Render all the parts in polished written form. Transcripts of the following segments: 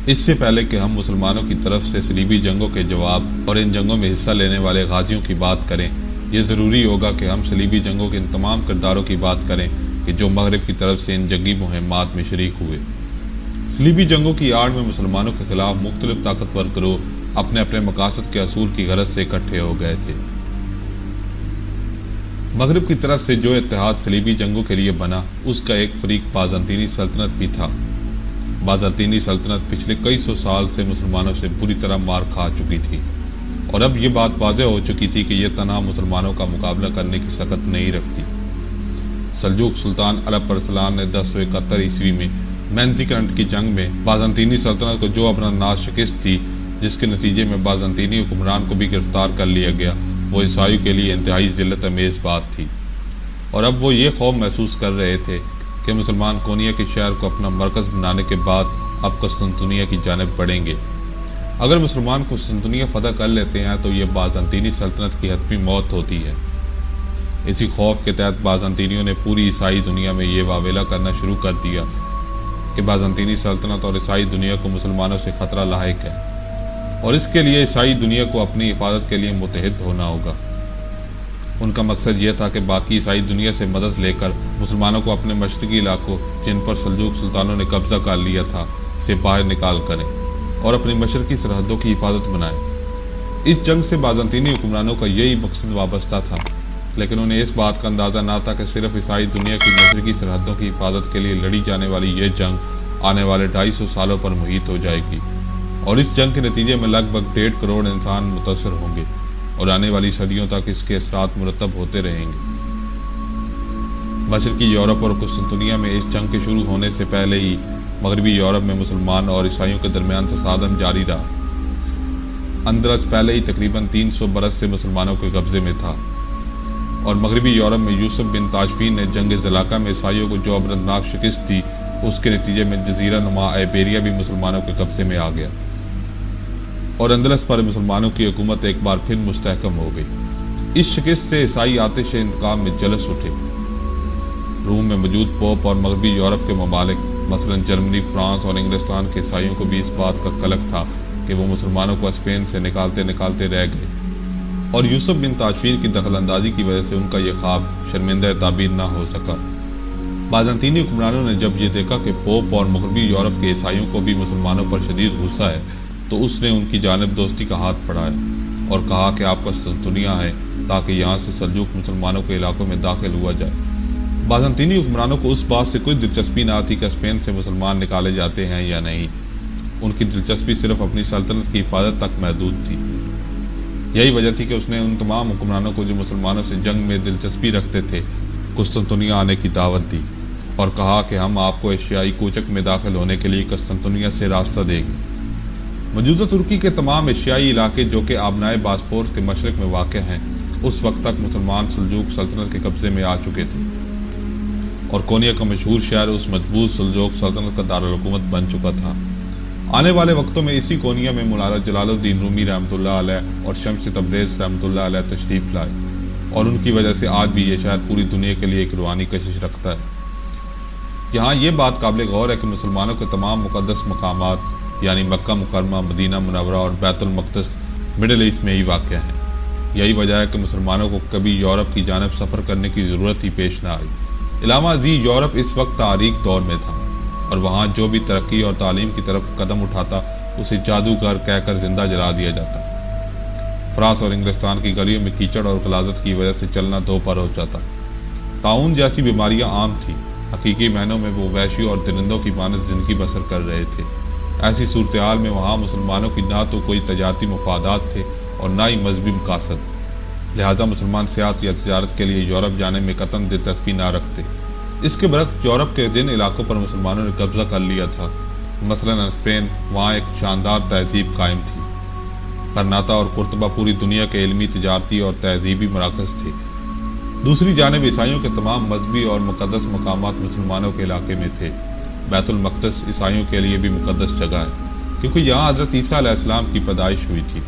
اس سے پہلے کہ ہم مسلمانوں کی طرف سے صلیبی جنگوں کے جواب اور ان جنگوں میں حصہ لینے والے غازیوں کی بات کریں، یہ ضروری ہوگا کہ ہم صلیبی جنگوں کے ان تمام کرداروں کی بات کریں کہ جو مغرب کی طرف سے ان جنگی مہمات میں شریک ہوئے۔ صلیبی جنگوں کی آڑ میں مسلمانوں کے خلاف مختلف طاقتور گروہ اپنے اپنے مقاصد کے حصول کی غرض سے اکٹھے ہو گئے تھے۔ مغرب کی طرف سے جو اتحاد صلیبی جنگوں کے لیے بنا، اس کا ایک فریق بازنطینی سلطنت بھی تھا۔ بازنطینی سلطنت پچھلے کئی سو سال سے مسلمانوں سے بری طرح مار کھا چکی تھی، اور اب یہ بات واضح ہو چکی تھی کہ یہ تنہا مسلمانوں کا مقابلہ کرنے کی سکت نہیں رکھتی۔ سلجوق سلطان عرب ارسلان نے 1071 عیسوی میں مینزیکنڈ کی جنگ میں بازنطینی سلطنت کو جو اپنا ناز شکست دی، جس کے نتیجے میں بازنطینی حکمران کو بھی گرفتار کر لیا گیا، وہ عیسائیوں کے لیے انتہائی ذلت امیز بات تھی، اور اب وہ یہ خوف محسوس کر رہے تھے کہ مسلمان کونیا کے شہر کو اپنا مرکز بنانے کے بعد اب قسطنطنیہ کی جانب بڑھیں گے۔ اگر مسلمان قسطنطنیہ فتح کر لیتے ہیں تو یہ بازنطینی سلطنت کی حتمی موت ہوتی ہے۔ اسی خوف کے تحت بازنطینیوں نے پوری عیسائی دنیا میں یہ واویلا کرنا شروع کر دیا کہ بازنطینی سلطنت اور عیسائی دنیا کو مسلمانوں سے خطرہ لاحق ہے، اور اس کے لیے عیسائی دنیا کو اپنی حفاظت کے لیے متحد ہونا ہوگا۔ ان کا مقصد یہ تھا کہ باقی عیسائی دنیا سے مدد لے کر مسلمانوں کو اپنے مشرقی علاقوں، جن پر سلجوق سلطانوں نے قبضہ کر لیا تھا، سے باہر نکال کریں اور اپنی مشرقی سرحدوں کی حفاظت بنائیں۔ اس جنگ سے بازنطینی حکمرانوں کا یہی مقصد وابستہ تھا، لیکن انہیں اس بات کا اندازہ نہ تھا کہ صرف عیسائی دنیا کی مشرقی سرحدوں کی حفاظت کے لیے لڑی جانے والی یہ جنگ آنے والے 250 سالوں پر محیط ہو جائے گی، اور اس جنگ کے نتیجے میں لگ بھگ 1.5 کروڑ انسان متاثر ہوں گے، اور آنے والی صدیوں تک اس کے اثرات مرتب ہوتے رہیں گے۔ مشرقی یورپ اور قسطنطنیہ میں اس جنگ کے شروع ہونے سے پہلے ہی مغربی یورپ میں مسلمان اور عیسائیوں کے درمیان تصادم جاری رہا۔ اندلس پہلے ہی تقریباً 300 برس سے مسلمانوں کے قبضے میں تھا، اور مغربی یورپ میں یوسف بن تاشفین نے جنگ زلاقہ میں عیسائیوں کو جو عبرتناک شکست دی، اس کے نتیجے میں جزیرہ نما ایبیریا بھی مسلمانوں کے قبضے میں آ گیا، اور اندلس پر مسلمانوں کی حکومت ایک بار پھر مستحکم ہو گئی۔ اس شکست سے عیسائی آتش انتقام میں جلس اٹھے۔ روم میں موجود پوپ اور مغربی یورپ کے ممالک مثلاً جرمنی، فرانس اور انگلستان کے عیسائیوں کو بھی اس بات کا قلق تھا کہ وہ مسلمانوں کو اسپین سے نکالتے نکالتے رہ گئے، اور یوسف بن تاشفین کی دخل اندازی کی وجہ سے ان کا یہ خواب شرمندہ تعبیر نہ ہو سکا۔ بازنطینی حکمرانوں نے جب یہ دیکھا کہ پوپ اور مغربی یورپ کے عیسائیوں کو بھی مسلمانوں پر شدید غصہ ہے، تو اس نے ان کی جانب دوستی کا ہاتھ بڑھایا اور کہا کہ آپ قسطنطنیہ ہیں تاکہ یہاں سے سلجوق مسلمانوں کے علاقوں میں داخل ہوا جائے۔ بازنطینی حکمرانوں کو اس بات سے کوئی دلچسپی نہ تھی کہ اسپین سے مسلمان نکالے جاتے ہیں یا نہیں، ان کی دلچسپی صرف اپنی سلطنت کی حفاظت تک محدود تھی۔ یہی وجہ تھی کہ اس نے ان تمام حکمرانوں کو جو مسلمانوں سے جنگ میں دلچسپی رکھتے تھے، قسطنطنیہ آنے کی دعوت دی اور کہا کہ ہم آپ کو ایشیائی کوچک میں داخل ہونے کے لیے قسطنطنیہ سے راستہ دیں گے۔ موجودہ ترکی کے تمام ایشیائی علاقے جو کہ آبنائے باسفورس کے مشرق میں واقع ہیں، اس وقت تک مسلمان سلجوق سلطنت کے قبضے میں آ چکے تھے، اور کونیا کا مشہور شہر اس مضبوط سلجوق سلطنت کا دارالحکومت بن چکا تھا۔ آنے والے وقتوں میں اسی کونیا میں مولانا جلال الدین رومی رحمۃ اللہ علیہ اور شمس تبریز رحمۃ اللہ علیہ تشریف لائے، اور ان کی وجہ سے آج بھی یہ شہر پوری دنیا کے لیے ایک روحانی کشش رکھتا ہے۔ یہاں یہ بات قابل غور ہے کہ مسلمانوں کے تمام مقدس مقامات یعنی مکہ مکرمہ، مدینہ منورہ اور بیت المقدس مڈل ایسٹ میں ہی واقع ہیں۔ یہی وجہ ہے کہ مسلمانوں کو کبھی یورپ کی جانب سفر کرنے کی ضرورت ہی پیش نہ آئی۔ علاوہ ازیں یورپ اس وقت تاریک دور میں تھا، اور وہاں جو بھی ترقی اور تعلیم کی طرف قدم اٹھاتا اسے جادوگر کہہ کر زندہ جلا دیا جاتا۔ فرانس اور انگلستان کی گلیوں میں کیچڑ اور غلاظت کی وجہ سے چلنا دو پر ہو جاتا۔ طاعون جیسی بیماریاں عام تھیں۔ حقیقی معنوں میں وہ وحشی اور درندوں کی مانند زندگی بسر کر رہے تھے۔ ایسی صورتحال میں وہاں مسلمانوں کی نہ تو کوئی تجارتی مفادات تھے اور نہ ہی مذہبی مقاصد، لہذا مسلمان سیاحت یا تجارت کے لیے یورپ جانے میں قطعاً دلچسپی نہ رکھتے۔ اس کے برعکس یورپ کے جن علاقوں پر مسلمانوں نے قبضہ کر لیا تھا، مثلاً اسپین، وہاں ایک شاندار تہذیب قائم تھی۔ غرناطہ اور قرطبہ پوری دنیا کے علمی، تجارتی اور تہذیبی مراکز تھے۔ دوسری جانب عیسائیوں کے تمام مذہبی اور مقدس مقامات مسلمانوں کے علاقے میں تھے۔ بیت المقدس عیسائیوں کے لیے بھی مقدس جگہ ہے، کیونکہ یہاں حضرت عیسیٰ علیہ السلام کی پیدائش ہوئی تھی۔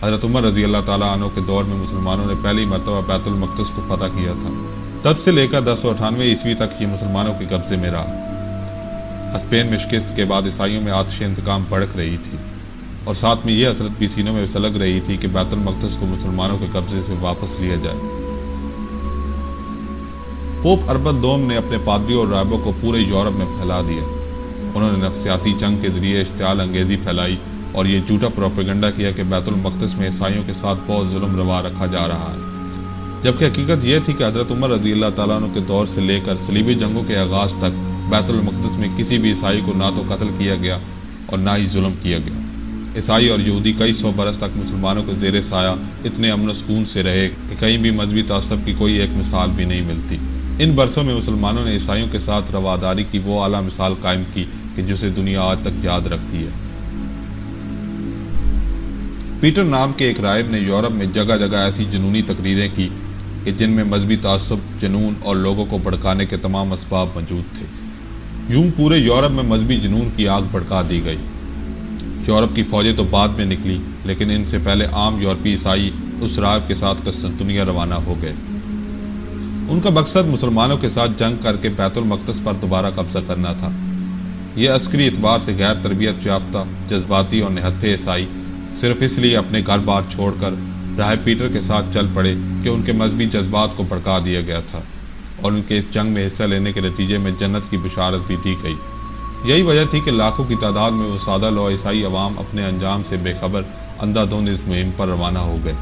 حضرت عمر رضی اللہ تعالیٰ عنہ کے دور میں مسلمانوں نے پہلی مرتبہ بیت المقدس کو فتح کیا تھا۔ تب سے لے کر 1098 عیسوی تک یہ مسلمانوں کے قبضے میں رہا۔ اسپین میں شکست کے بعد عیسائیوں میں آتش انتقام بھڑک رہی تھی، اور ساتھ میں یہ حسرت بھی سینوں میں سلگ رہی تھی کہ بیت المقدس کو مسلمانوں کے قبضے سے واپس لیا جائے۔ پوپ اربن دوم نے اپنے پادریوں اور راہبوں کو پورے یورپ میں پھیلا دیا۔ انہوں نے نفسیاتی جنگ کے ذریعے اشتعال انگیزی پھیلائی اور یہ جھوٹا پروپیگنڈا کیا کہ بیت المقدس میں عیسائیوں کے ساتھ بہت ظلم روا رکھا جا رہا ہے، جبکہ حقیقت یہ تھی کہ حضرت عمر رضی اللہ تعالیٰ عنہ کے دور سے لے کر صلیبی جنگوں کے آغاز تک بیت المقدس میں کسی بھی عیسائی کو نہ تو قتل کیا گیا اور نہ ہی ظلم کیا گیا۔ عیسائی اور یہودی کئی سو برس تک مسلمانوں کے زیر سایہ اتنے امن و سکون سے رہے کہ کہیں بھی مذہبی تعصب کی کوئی ایک مثال بھی نہیں ملتی۔ ان برسوں میں مسلمانوں نے عیسائیوں کے ساتھ رواداری کی وہ اعلیٰ مثال قائم کی کہ جسے دنیا آج تک یاد رکھتی ہے۔ پیٹر نام کے ایک راہب نے یورپ میں جگہ جگہ ایسی جنونی تقریریں کی کہ جن میں مذہبی تعصب، جنون اور لوگوں کو بھڑکانے کے تمام اسباب موجود تھے۔ یوں پورے یورپ میں مذہبی جنون کی آگ بھڑکا دی گئی۔ یورپ کی فوجیں تو بعد میں نکلی، لیکن ان سے پہلے عام یورپی عیسائی اس راہب کے ساتھ قسطنطنیہ روانہ ہو گئے۔ ان کا مقصد مسلمانوں کے ساتھ جنگ کر کے بیت المقدس پر دوبارہ قبضہ کرنا تھا۔ یہ عسکری اعتبار سے غیر تربیت یافتہ، جذباتی اور نہتے عیسائی صرف اس لیے اپنے گھر بار چھوڑ کر راہب پیٹر کے ساتھ چل پڑے کہ ان کے مذہبی جذبات کو بھڑکا دیا گیا تھا، اور ان کے اس جنگ میں حصہ لینے کے نتیجے میں جنت کی بشارت بھی دی گئی۔ یہی وجہ تھی کہ لاکھوں کی تعداد میں وہ سادہ لو عیسائی عوام اپنے انجام سے بے خبر اندھا دھند اس مہم پر روانہ ہو گئے۔